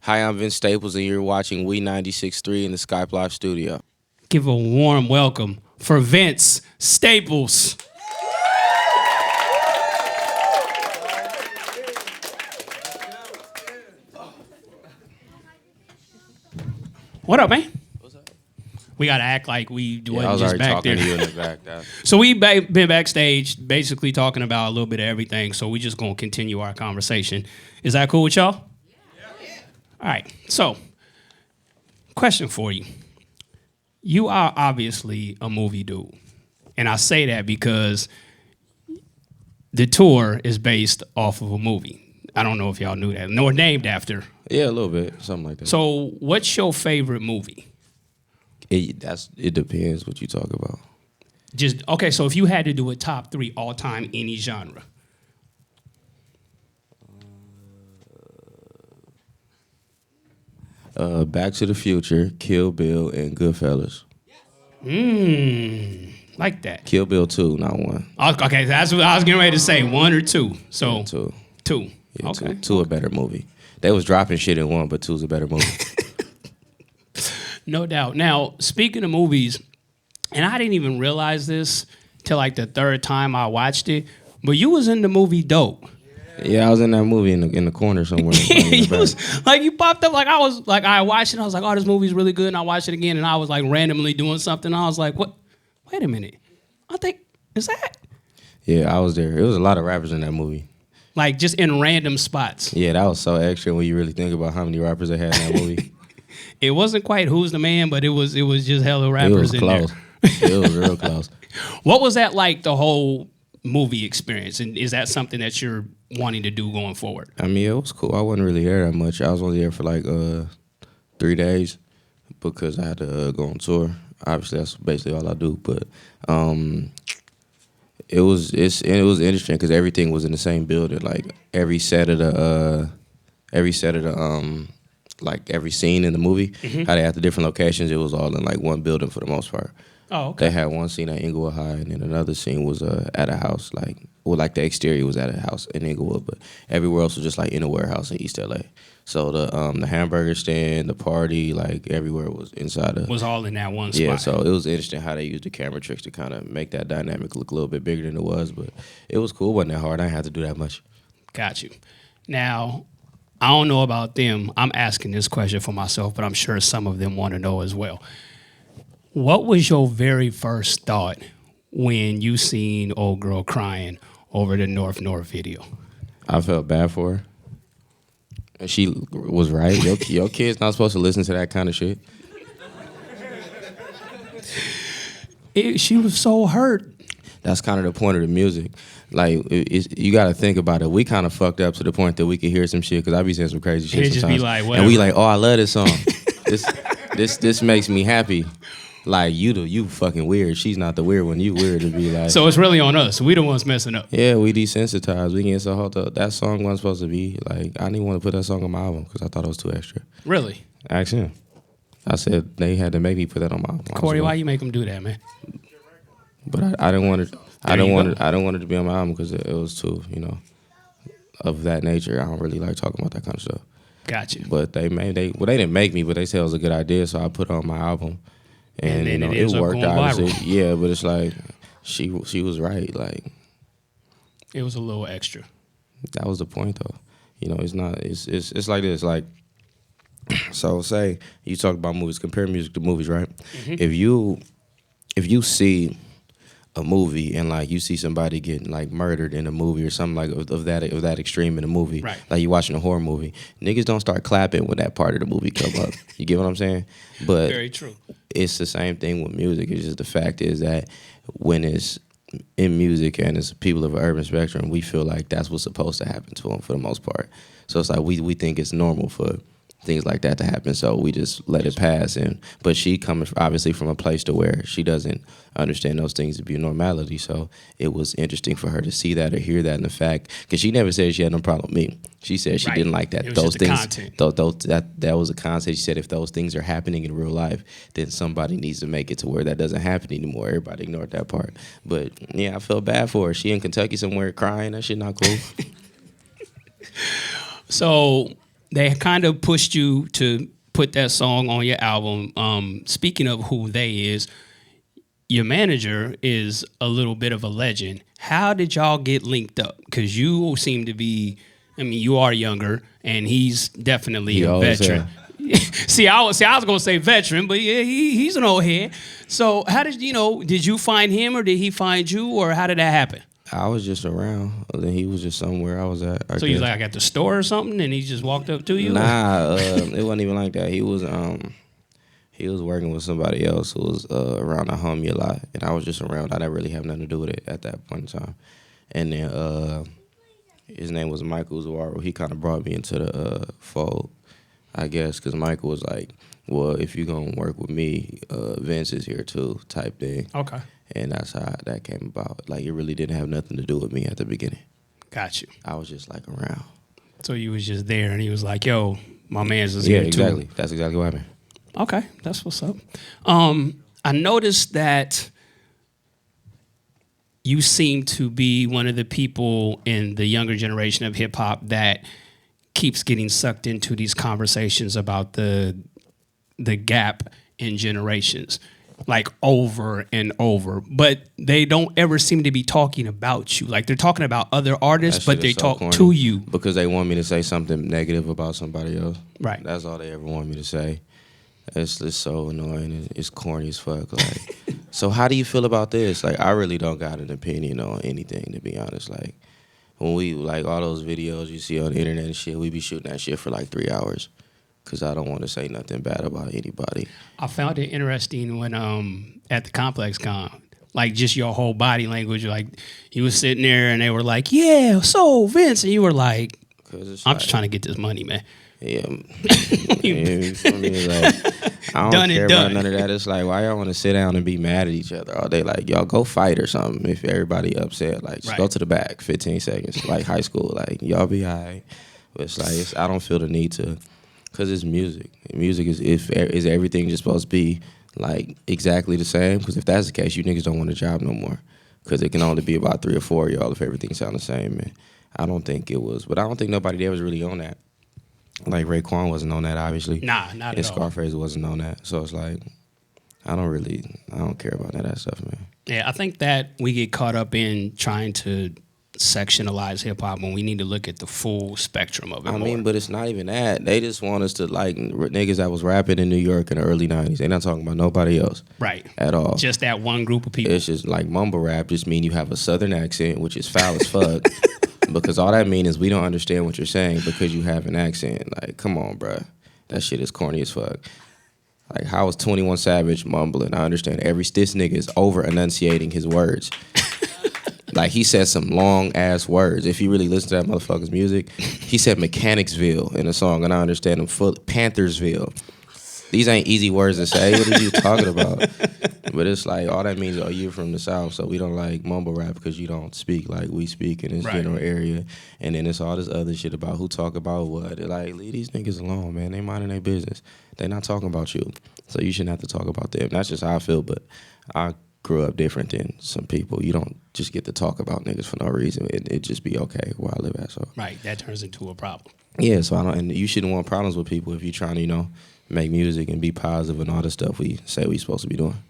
Hi, I'm Vince Staples, and you're watching We 96.3 in the Skype Live studio. Give a warm welcome for Vince Staples. What up, man? What's up? We gotta act like we I wasn't was just already back talking there. to you in the back. So we've been backstage, basically talking about a little bit of everything. So we just gonna continue our conversation. Is that cool with y'all? Yeah. All right. So, question for you. You are obviously a movie dude, and I say that because the tour is based off of a movie. I don't know if y'all knew that, nor named after. Yeah, a little bit, something like that. So, what's your favorite movie? It depends what you talk about. Just okay. So, if you had to do a top 3 all time any genre, Back to the Future, Kill Bill, and Goodfellas. like that. Kill Bill 2, not 1. Okay, that's what I was getting ready to say. 1 or 2. So Yeah, 2. 2. Yeah, Okay. 2 a better movie. They was dropping shit in 1, but 2's a better movie. No doubt. Now, speaking of movies, and I didn't even realize this till like the 3rd time I watched it, but you was in the movie Dope. Yeah, I was in that movie in the corner somewhere. You popped up like I watched it and I was like, oh, this movie's really good, and I watched it again and I was like randomly doing something and I was like, what? Wait a minute. I think, is that? Yeah, I was there. It was a lot of rappers in that movie. Like just in random spots. Yeah, that was so extra when you really think about how many rappers they had in that movie. It wasn't quite Who's the Man, but it was just hella It rappers was in close. there. It was real close. What was that like, the whole movie experience? And is that something that you're wanting to do going forward? I mean, it was cool. I wasn't really there that much. I was only there for like 3 days because I had to go on tour. Obviously, that's basically all I do. But it was interesting because everything was in the same building. Like every set of the like every scene in the movie, how they had the different locations, it was all in like one building for the most part. Oh, okay. They had one scene at Inglewood High, and then another scene was at a house, like the exterior was at a house in Inglewood, but everywhere else was just like in a warehouse in East LA. So the hamburger stand, the party, like everywhere was inside of. Was all in that one spot. Yeah, so it was interesting how they used the camera tricks to kind of make that dynamic look a little bit bigger than it was, but it was cool. It wasn't that hard. I didn't have to do that much. Got you. Now, I don't know about them. I'm asking this question for myself, but I'm sure some of them want to know as well. What was your very first thought when you seen old girl crying over the North North video? I felt bad for her. And she was right. Your kid's not supposed to listen to that kind of shit. She was so hurt. That's kind of the point of the music. Like, you got to think about it. We kind of fucked up to the point that we could hear some shit, because I be saying some crazy shit And it sometimes. just be like, and we whatever. like, oh, I love this song. this makes me happy. Like, you fucking weird. She's not the weird one. You weird to be like. So it's really on us. We the ones messing up. Yeah, we desensitized. We get so hot. That song wasn't supposed to be like. I didn't want to put that song on my album because I thought it was too extra. Really? Ask him. I said they had to make me put that on my album. Corey, why you make them do that, man? But I didn't want it. I There don't you want go. it. I don't want it to be on my album because it was too, of that nature. I don't really like talking about that kind of stuff. Got you. But they didn't make me, but they said it was a good idea, so I put it on my album, and then it it ends up worked. going Obviously, viral. yeah. But it's like she was right. Like It was a little extra. that was the point, though. It's not. It's like this. Like, so say you talk about movies, compare music to movies, right? Mm-hmm. If you see a movie and like you see somebody getting like murdered in a movie or something like of that extreme in a movie, Right. like you watching a horror movie, niggas don't start clapping when that part of the movie come up. You get what I'm saying? But Very true. it's the same thing with music. It's just the fact is that when it's in music and it's people of an urban spectrum, we feel like that's what's supposed to happen to them for the most part. So it's like we think it's normal for things like that to happen, so we just let it pass. But she coming obviously from a place to where she doesn't understand those things to be normality, so it was interesting for her to see that or hear that in the fact, because she never said she had no problem with me. She said she Right. didn't like that. It was Those just the things, content. that was a concept. She said if those things are happening in real life, then somebody needs to make it to where that doesn't happen anymore. Everybody ignored that part. But yeah, I felt bad for her. She in Kentucky somewhere crying. That shit not cool. So they kind of pushed you to put that song on your album. Speaking of who they is, your manager is a little bit of a legend. How did y'all get linked up? Because you seem to be, I mean, you are younger, and he's definitely a veteran. See, I was gonna say veteran, but yeah, he's an old head. So how did did you find him, or did he find you, or how did that happen? I was just around. Then he was just somewhere I was at. So he's like at the store or something, and he just walked up to you? Nah, it wasn't even like that. He was working with somebody else who was around the homie a lot, and I was just around. I didn't really have nothing to do with it at that point in time. And then his name was Michael Zawaro. He kind of brought me into the fold, I guess, because Michael was like, well, if you're going to work with me, Vince is here too, type thing. Okay. And that's how that came about. Like, it really didn't have nothing to do with me at the beginning. Got you. I was just, like, around. So you was just there, and he was like, yo, my man's is here too. Yeah, exactly. That's exactly what happened. Okay, that's what's up. I noticed that you seem to be one of the people in the younger generation of hip-hop that keeps getting sucked into these conversations about the gap in generations, like over and over. But they don't ever seem to be talking about you. Like, they're talking about other artists, but they talk to you. Because they want me to say something negative about somebody else. Right. That's all they ever want me to say. It's just so annoying. It's corny as fuck. Like, so how do you feel about this? Like, I really don't got an opinion on anything, to be honest. Like, when we, like, all those videos you see on the internet and shit, we be shooting that shit for like 3 hours. Because I don't want to say nothing bad about anybody. I found it interesting when at the Complex Con, like, just your whole body language. Like, you was sitting there and they were like, yeah, so Vince, and you were like, I'm just trying to get this money, man. Yeah, you feel me? Like, I don't care about none of that. It's like, why y'all want to sit down and be mad at each other all day? Like, y'all go fight or something. If everybody upset, like, just go to the back, 15 seconds, like high school. Like, y'all be all right. But it's like, I don't feel the need to, because it's music. Music is everything just supposed to be like exactly the same? Because if that's the case, you niggas don't want a job no more. Because it can only be about 3 or 4 of y'all if everything sound the same. And I don't think it was, but I don't think nobody there was really on that. Like, Raekwon wasn't on that, obviously. Nah, not at all. And Scarface wasn't on that. So it's like, I don't care about that stuff, man. Yeah, I think that we get caught up in trying to sectionalize hip-hop when we need to look at the full spectrum of it. I mean, but it's not even that. They just want us to, like, niggas that was rapping in New York in the early 90s. They're not talking about nobody else. Right. At all. Just that one group of people. It's just like mumble rap just mean you have a southern accent, which is foul as fuck. Because all that means is we don't understand what you're saying because you have an accent. Like, come on, bruh. That shit is corny as fuck. Like, how is 21 Savage mumbling? I understand this nigga is over-enunciating his words. Like, he said some long-ass words. If you really listen to that motherfucker's music, he said Mechanicsville in a song, and I understand him full. Panthersville. These ain't easy words to say. What are you talking about? But it's like, all that means is, you're from the South, so we don't like mumble rap because you don't speak like we speak in this general area. And then it's all this other shit about who talk about what. They're like, leave these niggas alone, man. They minding their business. They not talking about you. So you shouldn't have to talk about them. That's just how I feel, but I grew up different than some people. You don't just get to talk about niggas for no reason. It just be okay where I live at. So right, that turns into a problem. Yeah, so and you shouldn't want problems with people if you're trying to, make music and be positive and all the stuff we say we supposed to be doing.